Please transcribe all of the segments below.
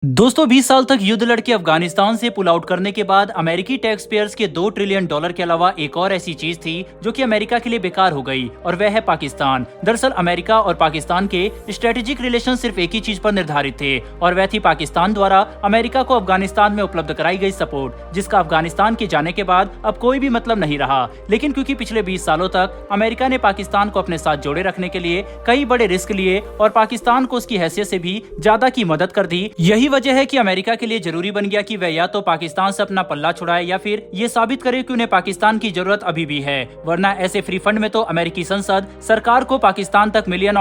दोस्तों 20 साल तक युद्ध लड़के अफगानिस्तान से पुल आउट करने के बाद अमेरिकी टैक्स पेयर्स के $2 ट्रिलियन के अलावा एक और ऐसी चीज थी जो कि अमेरिका के लिए बेकार हो गई और वह है पाकिस्तान। दरअसल अमेरिका और पाकिस्तान के स्ट्रेटेजिक रिलेशन सिर्फ एक ही चीज पर निर्धारित थे और वह थी पाकिस्तान द्वारा अमेरिका को अफगानिस्तान में उपलब्ध कराई गई सपोर्ट, जिसका अफगानिस्तान के जाने के बाद अब कोई भी मतलब नहीं रहा। लेकिन क्योंकि पिछले 20 सालों तक अमेरिका ने पाकिस्तान को अपने साथ जोड़े रखने के लिए कई बड़े रिस्क लिए और पाकिस्तान को उसकी हैसियत से भी ज्यादा की मदद कर दी, यही वजह है कि अमेरिका के लिए जरूरी बन गया कि वह या तो पाकिस्तान से अपना पल्ला छुड़ाए या फिर ये साबित करे कि उन्हें पाकिस्तान की जरूरत अभी भी है। वरना ऐसे फ्री फंड में तो अमेरिकी संसद सरकार को पाकिस्तान तक $मिलियन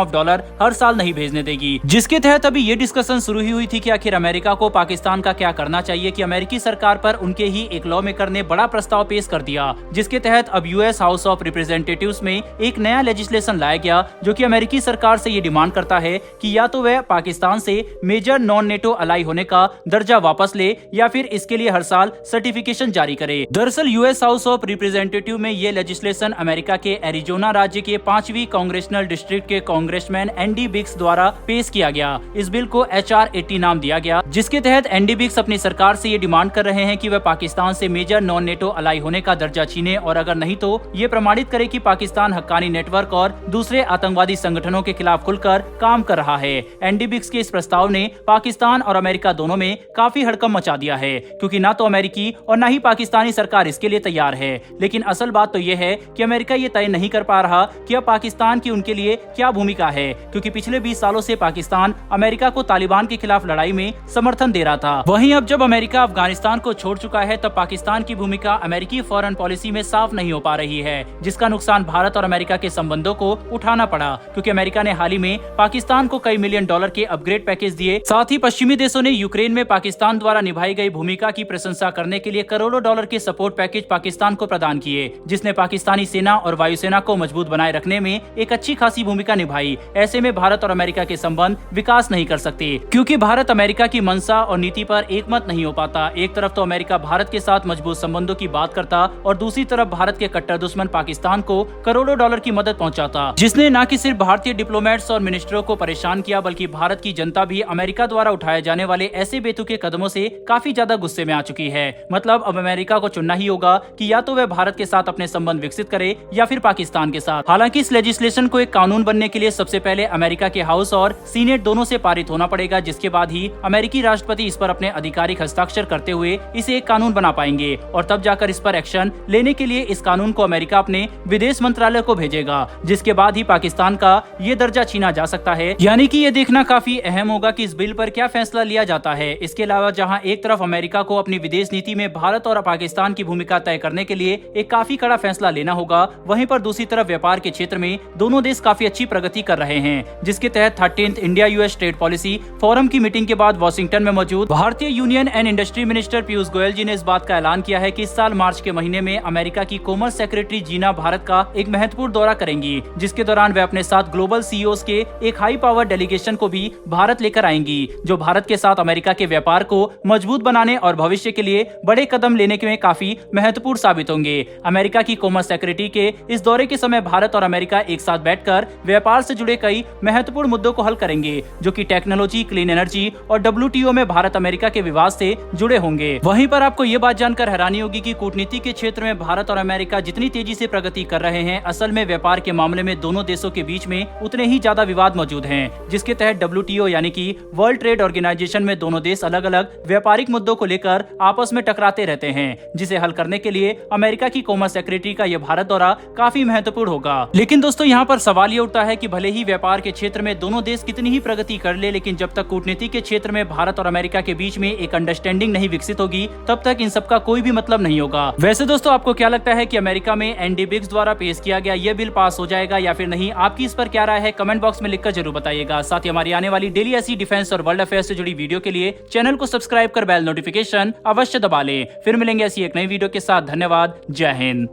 हर साल नहीं भेजने देगी। जिसके तहत अभी ये डिस्कशन शुरू हुई थी कि आखिर अमेरिका को पाकिस्तान का क्या करना चाहिए कि अमेरिकी सरकार पर उनके ही एक लॉ मेकर ने बड़ा प्रस्ताव पेश कर दिया, जिसके तहत अब यूएस हाउस ऑफ रिप्रेजेंटेटिव्स में एक नया लेजिस्लेशन लाया गया जो कि अमेरिकी सरकार से ये डिमांड करता है कि या तो वह पाकिस्तान से मेजर नॉन नेटो अलाई होने का दर्जा वापस ले या फिर इसके लिए हर साल सर्टिफिकेशन जारी करे। दरअसल यूएस हाउस ऑफ रिप्रेजेंटेटिव में ये लेजिस्लेशन अमेरिका के एरिजोना राज्य के 5वीं कांग्रेशनल डिस्ट्रिक्ट के कांग्रेसमैन एंडी बिग्स द्वारा पेश किया गया। इस बिल को HR 80 नाम दिया गया, जिसके तहत एंडी बिग्स अपनी सरकार से ये डिमांड कर रहे हैं कि वह पाकिस्तान से मेजर नॉन नेटो अलाई होने का दर्जा छीने और अगर नहीं तो ये प्रमाणित करे कि पाकिस्तान हक्कानी नेटवर्क और दूसरे आतंकवादी संगठनों के खिलाफ खुलकर काम कर रहा है। एंडी बिग्स के इस प्रस्ताव ने पाकिस्तान और अमेरिका दोनों में काफी हड़कंप मचा दिया है, क्योंकि ना तो अमेरिकी और ना ही पाकिस्तानी सरकार इसके लिए तैयार है। लेकिन असल बात तो ये है कि अमेरिका ये तय नहीं कर पा रहा कि अब पाकिस्तान की उनके लिए क्या भूमिका है, क्योंकि पिछले 20 सालों से पाकिस्तान अमेरिका को तालिबान के खिलाफ लड़ाई में समर्थन दे रहा था। वहीं अब जब अमेरिका अफगानिस्तान को छोड़ चुका है तब पाकिस्तान की भूमिका अमेरिकी फॉरेन पॉलिसी में साफ नहीं हो पा रही है, जिसका नुकसान भारत और अमेरिका के संबंधों को उठाना पड़ा, क्योंकि अमेरिका ने हाल ही में पाकिस्तान को कई $मिलियन के अपग्रेड पैकेज दिए। साथ ही पश्चिमी देशों ने यूक्रेन में पाकिस्तान द्वारा निभाई गई भूमिका की प्रशंसा करने के लिए करोड़ों डॉलर के सपोर्ट पैकेज पाकिस्तान को प्रदान किए, जिसने पाकिस्तानी सेना और वायुसेना को मजबूत बनाए रखने में एक अच्छी खासी भूमिका निभाई। ऐसे में भारत और अमेरिका के संबंध विकास नहीं कर सकते, क्योंकि भारत अमेरिका की मंशा और नीति पर एकमत नहीं हो पाता। एक तरफ तो अमेरिका भारत के साथ मजबूत संबंधों की बात करता और दूसरी तरफ भारत के कट्टर दुश्मन पाकिस्तान को करोड़ों डॉलर की मदद पहुंचाता, जिसने न कि सिर्फ भारतीय डिप्लोमेट्स और मिनिस्टरों को परेशान किया बल्कि भारत की जनता भी अमेरिका द्वारा उठाए जाने वाले ऐसे बेतुके कदमों से काफी ज्यादा गुस्से में आ चुकी है। मतलब अब अमेरिका को चुनना ही होगा कि या तो वह भारत के साथ अपने संबंध विकसित करे या फिर पाकिस्तान के साथ। हालांकि इस लेजिस्लेशन को एक कानून बनने के लिए सबसे पहले अमेरिका के हाउस और सीनेट दोनों से पारित होना पड़ेगा, जिसके बाद ही अमेरिकी राष्ट्रपति इस पर अपने आधिकारिक हस्ताक्षर करते हुए इसे एक कानून बना पाएंगे और तब जाकर इस पर एक्शन लेने के लिए इस कानून को अमेरिका अपने विदेश मंत्रालय को भेजेगा, जिसके बाद ही पाकिस्तान का ये दर्जा छीना जा सकता है। यानी कि ये देखना काफी अहम होगा कि इस बिल पर क्या फैसला लिया जाता है। इसके अलावा जहां एक तरफ अमेरिका को अपनी विदेश नीति में भारत और पाकिस्तान की भूमिका तय करने के लिए एक काफी कड़ा फैसला लेना होगा, वहीं पर दूसरी तरफ व्यापार के क्षेत्र में दोनों देश काफी अच्छी प्रगति कर रहे हैं, जिसके तहत 13th India US trade policy forum की मीटिंग के बाद वॉशिंगटन में मौजूद भारतीय union and industry minister Piyush Goyal ji ने इस बात का ऐलान किया है कि इस साल मार्च के महीने में अमेरिका की कॉमर्स सेक्रेटरी जीना भारत का एक महत्वपूर्ण दौरा करेंगी, जिसके दौरान वे अपने साथ ग्लोबल सीईओज के एक हाई पावर डेलीगेशन को भी भारत लेकर आएंगी, जो भारत के साथ अमेरिका के व्यापार को मजबूत बनाने और भविष्य के लिए बड़े कदम लेने के में काफी महत्वपूर्ण साबित होंगे। अमेरिका की कॉमर्स सेक्रेटरी के इस दौरे के समय भारत और अमेरिका एक साथ बैठकर व्यापार से जुड़े कई महत्वपूर्ण मुद्दों को हल करेंगे, जो कि टेक्नोलॉजी, क्लीन एनर्जी और WTO में भारत अमेरिका के विवाद से जुड़े होंगे। वहीं पर आपको ये बात जानकर हैरानी होगी कि कूटनीति के क्षेत्र में भारत और अमेरिका जितनी तेजी से प्रगति कर रहे हैं, असल में व्यापार के मामले में दोनों देशों के बीच में उतने ही ज्यादा विवाद मौजूद हैं, जिसके तहत WTO यानी कि वर्ल्ड ट्रेड ऑर्गेनाइजेशन में दोनों देश अलग अलग व्यापारिक मुद्दों को लेकर आपस में टकराते रहते हैं, जिसे हल करने के लिए अमेरिका की कॉमर्स सेक्रेटरी का यह भारत दौरा काफी महत्वपूर्ण होगा। लेकिन दोस्तों यहाँ पर सवाल ये उठता है कि भले ही व्यापार के क्षेत्र में दोनों देश कितनी ही प्रगति कर ले, लेकिन जब तक कूटनीति के क्षेत्र में भारत और अमेरिका के बीच में एक अंडरस्टैंडिंग नहीं विकसित होगी, तब तक इन सबका कोई भी मतलब नहीं होगा। वैसे दोस्तों आपको क्या लगता है कि अमेरिका में एंडी बिग्स द्वारा पेश किया गया यह बिल पास हो जाएगा या फिर नहीं? आपकी इस पर क्या राय है? कमेंट बॉक्स में लिखकर जरूर बताइएगा। साथ ही हमारी आने वाली डेली ऐसी डिफेंस और वर्ल्ड अफेयर्स से जुड़ी वीडियो के लिए चैनल को सब्सक्राइब कर बेल नोटिफिकेशन अवश्य दबा लें। फिर मिलेंगे ऐसी एक नई वीडियो के साथ। धन्यवाद। जय हिंद।